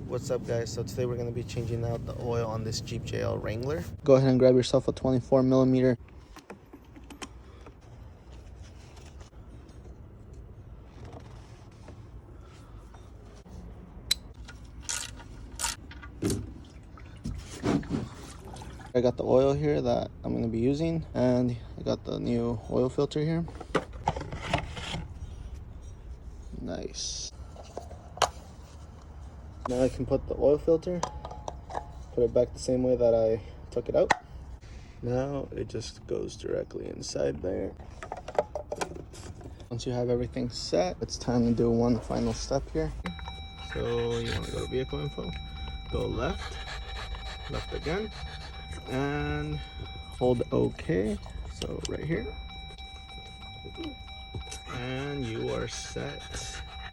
What's up, guys? So today we're going to be changing out the oil on this Jeep JL Wrangler. Go ahead and grab yourself a 24 millimeter. I got the oil here that I'm going to be using, and I got the new oil filter here. Nice. Now I can put the oil filter, put it back the same way that I took it out. Now it just goes directly inside there. Once you have everything set, it's time to do one final step here. So you want to go to vehicle info, go left, left again, and hold OK. So right here, and you are set.